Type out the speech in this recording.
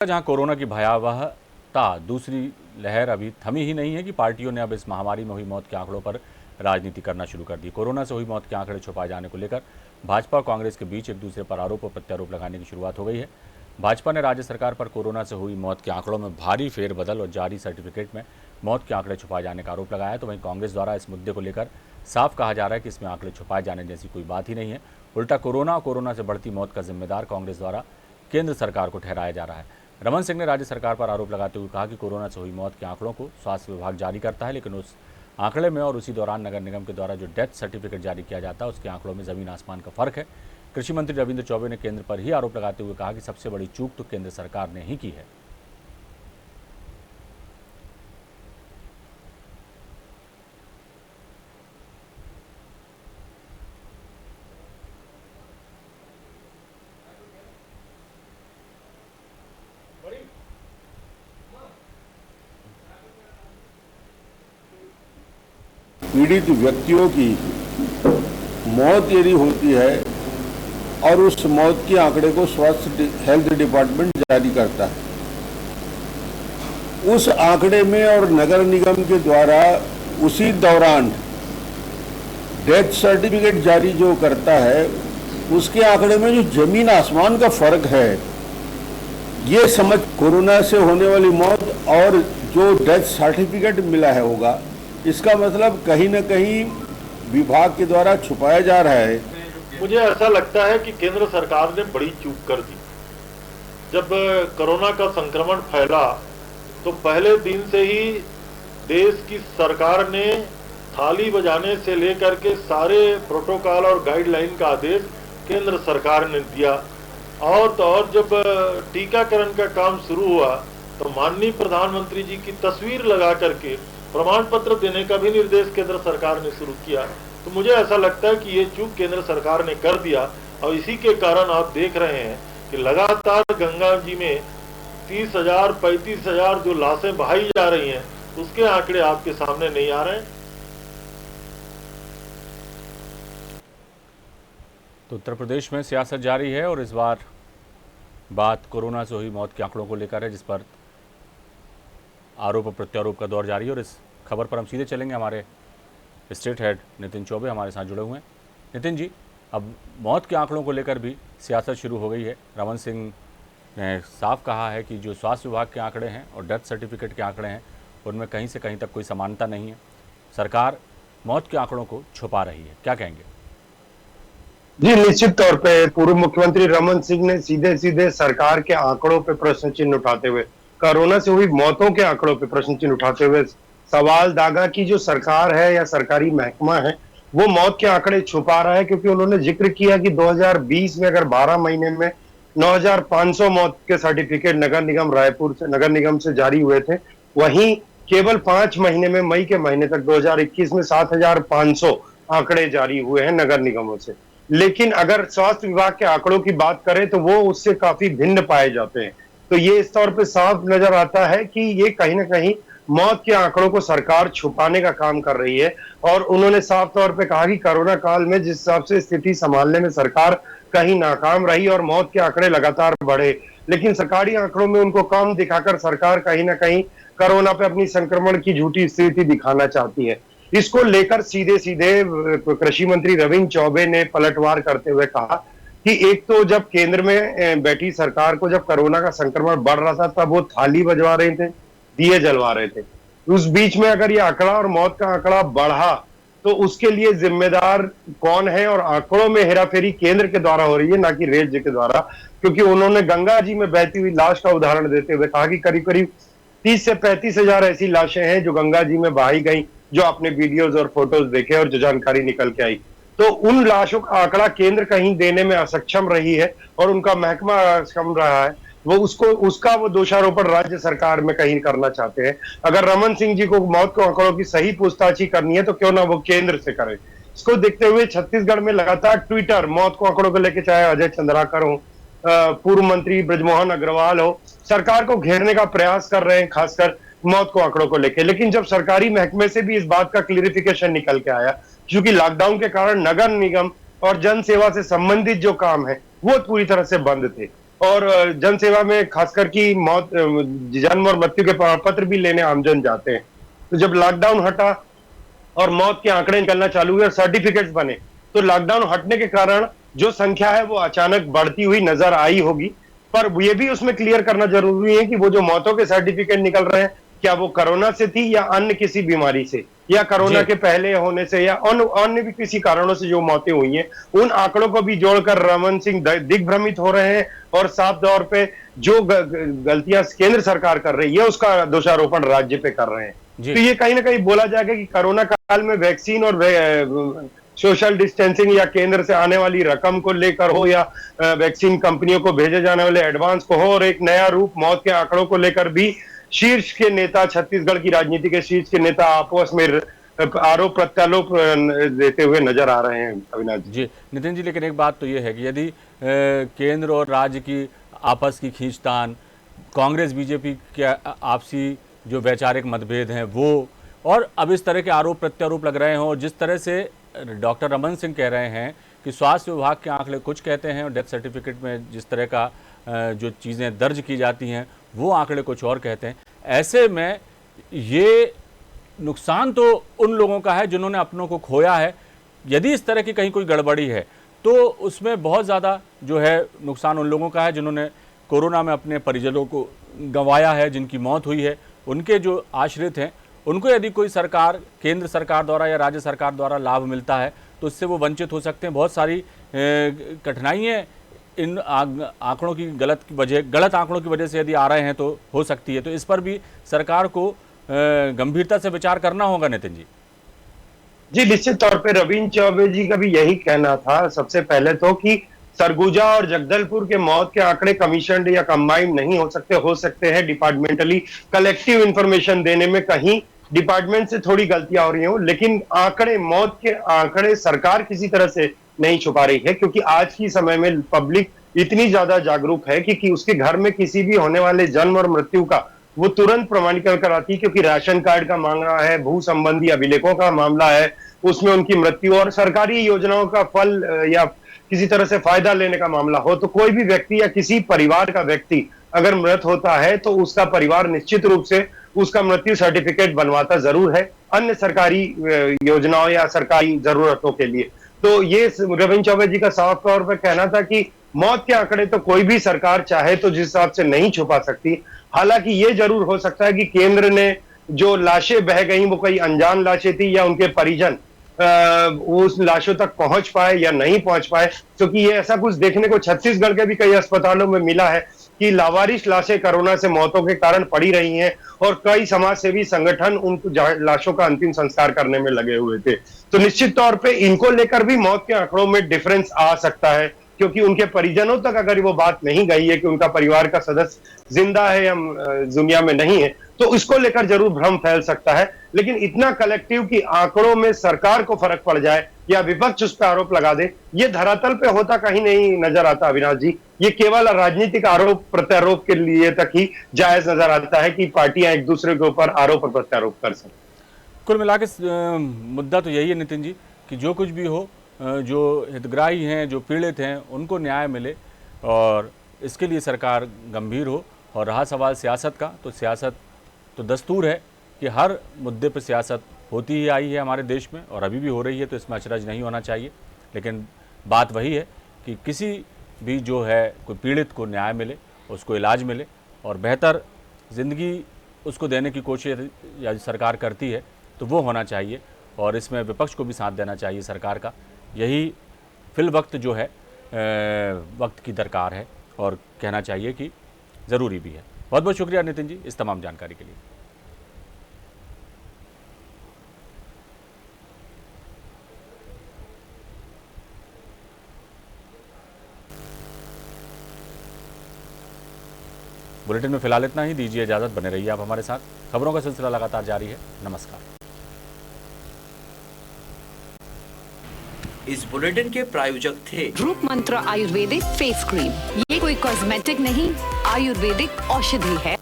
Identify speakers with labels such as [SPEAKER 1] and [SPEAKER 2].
[SPEAKER 1] जहां कोरोना की भयावहता दूसरी लहर अभी थमी ही नहीं है कि पार्टियों ने अब इस महामारी में हुई मौत के आंकड़ों पर राजनीति करना शुरू कर दी। कोरोना से हुई मौत के आंकड़े छुपाए जाने को लेकर भाजपा और कांग्रेस के बीच एक दूसरे पर आरोप और प्रत्यारोप लगाने की शुरुआत हो गई है। भाजपा ने राज्य सरकार पर कोरोना से हुई मौत के आंकड़ों में भारी फेरबदल और जारी सर्टिफिकेट में मौत के आंकड़े छुपाए जाने का आरोप लगाया है, तो वहीं कांग्रेस द्वारा इस मुद्दे को लेकर साफ कहा जा रहा है कि इसमें आंकड़े छुपाए जाने जैसी कोई बात ही नहीं है। उल्टा कोरोना से बढ़ती मौत का जिम्मेदार कांग्रेस द्वारा केंद्र सरकार को ठहराया जा रहा है। रमन सिंह ने राज्य सरकार पर आरोप लगाते हुए कहा कि कोरोना से हुई मौत के आंकड़ों को स्वास्थ्य विभाग जारी करता है, लेकिन उस आंकड़े में और उसी दौरान नगर निगम के द्वारा जो डेथ सर्टिफिकेट जारी किया जाता है उसके आंकड़ों में ज़मीन आसमान का फर्क है। कृषि मंत्री रविंद्र चौबे ने केंद्र पर ही आरोप लगाते हुए कहा कि सबसे बड़ी चूक तो केंद्र सरकार ने ही की है।
[SPEAKER 2] पीड़ित व्यक्तियों की मौत यदि होती है और उस मौत के आंकड़े को स्वास्थ्य हेल्थ डिपार्टमेंट जारी करता है, उस आंकड़े में और नगर निगम के द्वारा उसी दौरान डेथ सर्टिफिकेट जारी जो करता है उसके आंकड़े में जो जमीन आसमान का फर्क है, ये समझ कोरोना से होने वाली मौत और जो डेथ सर्टिफिकेट मिला है होगा, इसका मतलब कहीं न कहीं विभाग के द्वारा छुपाया जा रहा है।
[SPEAKER 3] मुझे ऐसा लगता है कि केंद्र सरकार ने बड़ी चूक कर दी। जब कोरोना का संक्रमण फैला तो पहले दिन से ही देश की सरकार ने थाली बजाने से लेकर के सारे प्रोटोकॉल और गाइडलाइन का आदेश केंद्र सरकार ने दिया। और तो और जब टीकाकरण का काम शुरू हुआ तो माननीय प्रधानमंत्री जी की तस्वीर लगा करके प्रमाण पत्र देने का भी निर्देश केंद्र सरकार ने शुरू किया। तो मुझे ऐसा लगता है कि ये चूक केंद्र सरकार ने कर दिया और इसी के कारण आप देख रहे हैं कि लगातार गंगा जी में 30,000 35,000 जो लाशें बहाई जा रही हैं, उसके आंकड़े आपके सामने नहीं आ रहे हैं।
[SPEAKER 1] तो उत्तर प्रदेश में सियासत जारी है और इस बार बात कोरोना से हुई मौत के आंकड़ों को लेकर है, जिस पर आरोप और प्रत्यारोप का दौर जारी है। और इस खबर पर हम सीधे चलेंगे, हमारे स्टेट हेड नितिन चौबे हमारे साथ जुड़े हुए हैं। नितिन जी, अब मौत के आंकड़ों को लेकर भी सियासत शुरू हो गई है। रमन सिंह ने साफ कहा है कि जो स्वास्थ्य विभाग के आंकड़े हैं और डेथ सर्टिफिकेट के आंकड़े हैं उनमें कहीं से कहीं तक कोई समानता नहीं है। सरकार मौत के आंकड़ों को छुपा रही है, क्या कहेंगे?
[SPEAKER 4] जी, निश्चित तौर पे पूर्व मुख्यमंत्री रमन सिंह ने सीधे सीधे सरकार के आंकड़ों पे प्रश्न चिन्ह उठाते हुए, कोरोना से हुई मौतों के आंकड़ों पे प्रश्न चिन्ह उठाते हुए सवाल दागा कि जो सरकार है या सरकारी महकमा है वो मौत के आंकड़े छुपा रहा है। क्योंकि उन्होंने जिक्र किया कि 2020 में अगर 12 महीने में 9,500 मौत के सर्टिफिकेट नगर निगम से जारी हुए थे, वहीं केवल 5 महीने में मई के महीने तक 2021 में 7,500 आंकड़े जारी हुए हैं नगर निगमों से। लेकिन अगर स्वास्थ्य विभाग के आंकड़ों की बात करें तो वो उससे काफी भिन्न पाए जाते हैं। तो ये इस तौर पे साफ नजर आता है कि ये कहीं ना कहीं मौत के आंकड़ों को सरकार छुपाने का काम कर रही है। और उन्होंने साफ तौर पे कहा कि कोरोना काल में जिस हिसाब से स्थिति संभालने में सरकार कहीं नाकाम रही और मौत के आंकड़े लगातार बढ़े, लेकिन सरकारी आंकड़ों में उनको कम दिखाकर सरकार कहीं ना कहीं कोरोना पे अपनी संक्रमण की झूठी स्थिति दिखाना चाहती है। इसको लेकर सीधे सीधे कृषि मंत्री रविंद्र चौबे ने पलटवार करते हुए कहा कि एक तो जब केंद्र में बैठी सरकार को जब कोरोना का संक्रमण बढ़ रहा था तब वो थाली बजवा रहे थे, दिए जलवा रहे थे। उस बीच में अगर ये आंकड़ा और मौत का आंकड़ा बढ़ा तो उसके लिए जिम्मेदार कौन है? और आंकड़ों में हेराफेरी केंद्र के द्वारा हो रही है, ना कि राज्य के द्वारा। क्योंकि उन्होंने गंगा जी में बहती हुई लाश का उदाहरण देते हुए कहा कि करीब करीब 30 से 35,000 ऐसी लाशें हैं जो गंगा जी में बहाई गई, जो आपने वीडियोज और फोटोज देखे और जो जानकारी निकल के आई। तो उन लाशों का आंकड़ा केंद्र कहीं देने में असक्षम रही है और उनका महकमा असक्षम रहा है। वो दोषारोपण राज्य सरकार में कहीं करना चाहते हैं। अगर रमन सिंह जी को मौत के आंकड़ों की सही पूछताछ करनी है तो क्यों ना वो केंद्र से करें। इसको देखते हुए छत्तीसगढ़ में लगातार ट्विटर मौत को आंकड़ों को लेकर, चाहे अजय चंद्राकर हो, पूर्व मंत्री ब्रजमोहन अग्रवाल हो, सरकार को घेरने का प्रयास कर रहे हैं, खासकर मौत को आंकड़ों को लेकर। लेकिन जब सरकारी महकमे से भी इस बात का क्लियरिफिकेशन निकल के आया, क्योंकि लॉकडाउन के कारण नगर निगम और जन सेवा से संबंधित जो काम है वो पूरी तरह से बंद थे, और जनसेवा में खासकर की मौत, जन्म और मृत्यु के प्रमाण पत्र भी लेने आमजन जाते हैं। तो जब लॉकडाउन हटा और मौत के आंकड़े निकलना चालू हुए और सर्टिफिकेट्स बने, तो लॉकडाउन हटने के कारण जो संख्या है वो अचानक बढ़ती हुई नजर आई होगी। पर ये भी उसमें क्लियर करना जरूरी है कि वो जो मौतों के सर्टिफिकेट निकल रहे हैं, क्या वो कोरोना से थी या अन्य किसी बीमारी से, या कोरोना के पहले होने से, या अन्य भी किसी कारणों से जो मौतें हुई हैं, उन आंकड़ों को भी जोड़कर रमन सिंह दिग्भ्रमित हो रहे हैं और साफ तौर पे जो गलतियां केंद्र सरकार कर रही है उसका दोषारोपण राज्य पे कर रहे हैं। तो ये कहीं ना कहीं बोला जाएगा कि कोरोना काल में वैक्सीन और सोशल डिस्टेंसिंग या केंद्र से आने वाली रकम को लेकर हो, या वैक्सीन कंपनियों को भेजे जाने वाले एडवांस को हो, और एक नया रूप मौत के आंकड़ों को लेकर भी शीर्ष के नेता, छत्तीसगढ़ की राजनीति के शीर्ष के नेता आपस में आरोप प्रत्यारोप देते हुए नजर आ रहे हैं। अविनाश
[SPEAKER 1] जी, नितिन जी, लेकिन एक बात तो ये है कि यदि केंद्र और राज्य की आपस की खींचतान, कांग्रेस बीजेपी के आपसी जो वैचारिक मतभेद हैं वो, और अब इस तरह के आरोप प्रत्यारोप लग रहे हैं, और जिस तरह से डॉक्टर रमन सिंह कह रहे हैं कि स्वास्थ्य विभाग के आंकड़े कुछ कहते हैं और डेथ सर्टिफिकेट में जिस तरह का जो चीज़ें दर्ज की जाती हैं वो आंकड़े कुछ और कहते हैं, ऐसे में ये नुकसान तो उन लोगों का है जिन्होंने अपनों को खोया है। यदि इस तरह की कहीं कोई गड़बड़ी है तो उसमें बहुत ज़्यादा जो है नुकसान उन लोगों का है जिन्होंने कोरोना में अपने परिजनों को गंवाया है, जिनकी मौत हुई है, उनके जो आश्रित हैं उनको यदि कोई सरकार, केंद्र सरकार द्वारा या राज्य सरकार द्वारा लाभ मिलता है तो उससे वो वंचित हो सकते हैं। बहुत सारी कठिनाइयाँ इन आंकड़ों की गलत आंकड़ों की वजह से यदि आ रहे हैं तो हो सकती है। तो इस पर भी सरकार को गंभीरता से विचार करना होगा। नितिन जी
[SPEAKER 4] जी, निश्चित तौर पे रविंद्र चौबे जी का भी यही कहना था सबसे पहले तो कि सरगुजा और जगदलपुर के मौत के आंकड़े कमीशन या कंबाइंड नहीं हो सकते हैं डिपार्टमेंटली कलेक्टिव इंफॉर्मेशन देने में कहीं डिपार्टमेंट से थोड़ी गलतियां हो रही हो, लेकिन आंकड़े, मौत के आंकड़े सरकार किसी तरह से नहीं छुपा रही है, क्योंकि आज की समय में पब्लिक इतनी ज्यादा जागरूक है कि उसके घर में किसी भी होने वाले जन्म और मृत्यु का वो तुरंत प्रमाणीकरण कराती है, क्योंकि राशन कार्ड का मामला है, भू संबंधी अभिलेखों का मामला है, उसमें उनकी मृत्यु और सरकारी योजनाओं का फल या किसी तरह से फायदा लेने का मामला हो, तो कोई भी व्यक्ति या किसी परिवार का व्यक्ति अगर मृत होता है तो उसका परिवार निश्चित रूप से उसका मृत्यु सर्टिफिकेट बनवाता जरूर है अन्य सरकारी योजनाओं या सरकारी जरूरतों के लिए। तो ये रविंद्र चौबे जी का साफ तौर पर कहना था कि मौत के आंकड़े तो कोई भी सरकार चाहे तो जिस हिसाब से नहीं छुपा सकती। हालांकि ये जरूर हो सकता है कि केंद्र ने जो लाशें बह गई वो कई अनजान लाशें थी या उनके परिजन उस लाशों तक पहुंच पाए या नहीं पहुंच पाए, क्योंकि ये ऐसा कुछ देखने को छत्तीसगढ़ के भी कई अस्पतालों में मिला है कि लावारिश लाशें कोरोना से मौतों के कारण पड़ी रही हैं और कई समाजसेवी संगठन उन लाशों का अंतिम संस्कार करने में लगे हुए थे। तो निश्चित तौर पे इनको लेकर भी मौत के आंकड़ों में डिफरेंस आ सकता है, क्योंकि उनके परिजनों तक अगर वो बात नहीं गई है कि उनका परिवार का सदस्य जिंदा है या दुनिया में नहीं है, तो इसको लेकर जरूर भ्रम फैल सकता है। लेकिन इतना कलेक्टिव कि आंकड़ों में सरकार को फर्क पड़ जाए या विपक्ष उस पर आरोप लगा दे, ये धरातल पे होता कहीं नहीं नजर आता अविनाश जी। ये केवल राजनीतिक आरोप प्रत्यारोप के लिए तक ही जायज नजर आता है कि पार्टियां एक दूसरे के ऊपर आरोप और प्रत्यारोप कर सकें।
[SPEAKER 1] कुल मिला के मुद्दा तो यही है नितिन जी कि जो कुछ भी हो, जो हितग्राही हैं, जो पीड़ित हैं, उनको न्याय मिले और इसके लिए सरकार गंभीर हो। और रहा सवाल सियासत का, तो सियासत तो दस्तूर है कि हर मुद्दे पर सियासत होती ही आई है हमारे देश में और अभी भी हो रही है, तो इसमें अचरज नहीं होना चाहिए। लेकिन बात वही है कि किसी भी जो है कोई पीड़ित को न्याय मिले, उसको इलाज मिले और बेहतर ज़िंदगी उसको देने की कोशिश या सरकार करती है तो वो होना चाहिए। और इसमें विपक्ष को भी साथ देना चाहिए सरकार का। यही फिल वक्त जो है वक्त की दरकार है और कहना चाहिए कि ज़रूरी भी है। बहुत बहुत शुक्रिया नितिन जी इस तमाम जानकारी के लिए। बुलेटिन में फिलहाल इतना ही, दीजिए इजाजत, बने रहिए आप हमारे साथ। खबरों का सिलसिला लगातार जारी है। नमस्कार।
[SPEAKER 5] इस बुलेटिन के प्रायोजक थे
[SPEAKER 6] रूप मंत्र आयुर्वेदिक फेस क्रीम। ये कोई कॉस्मेटिक नहीं, आयुर्वेदिक औषधि है।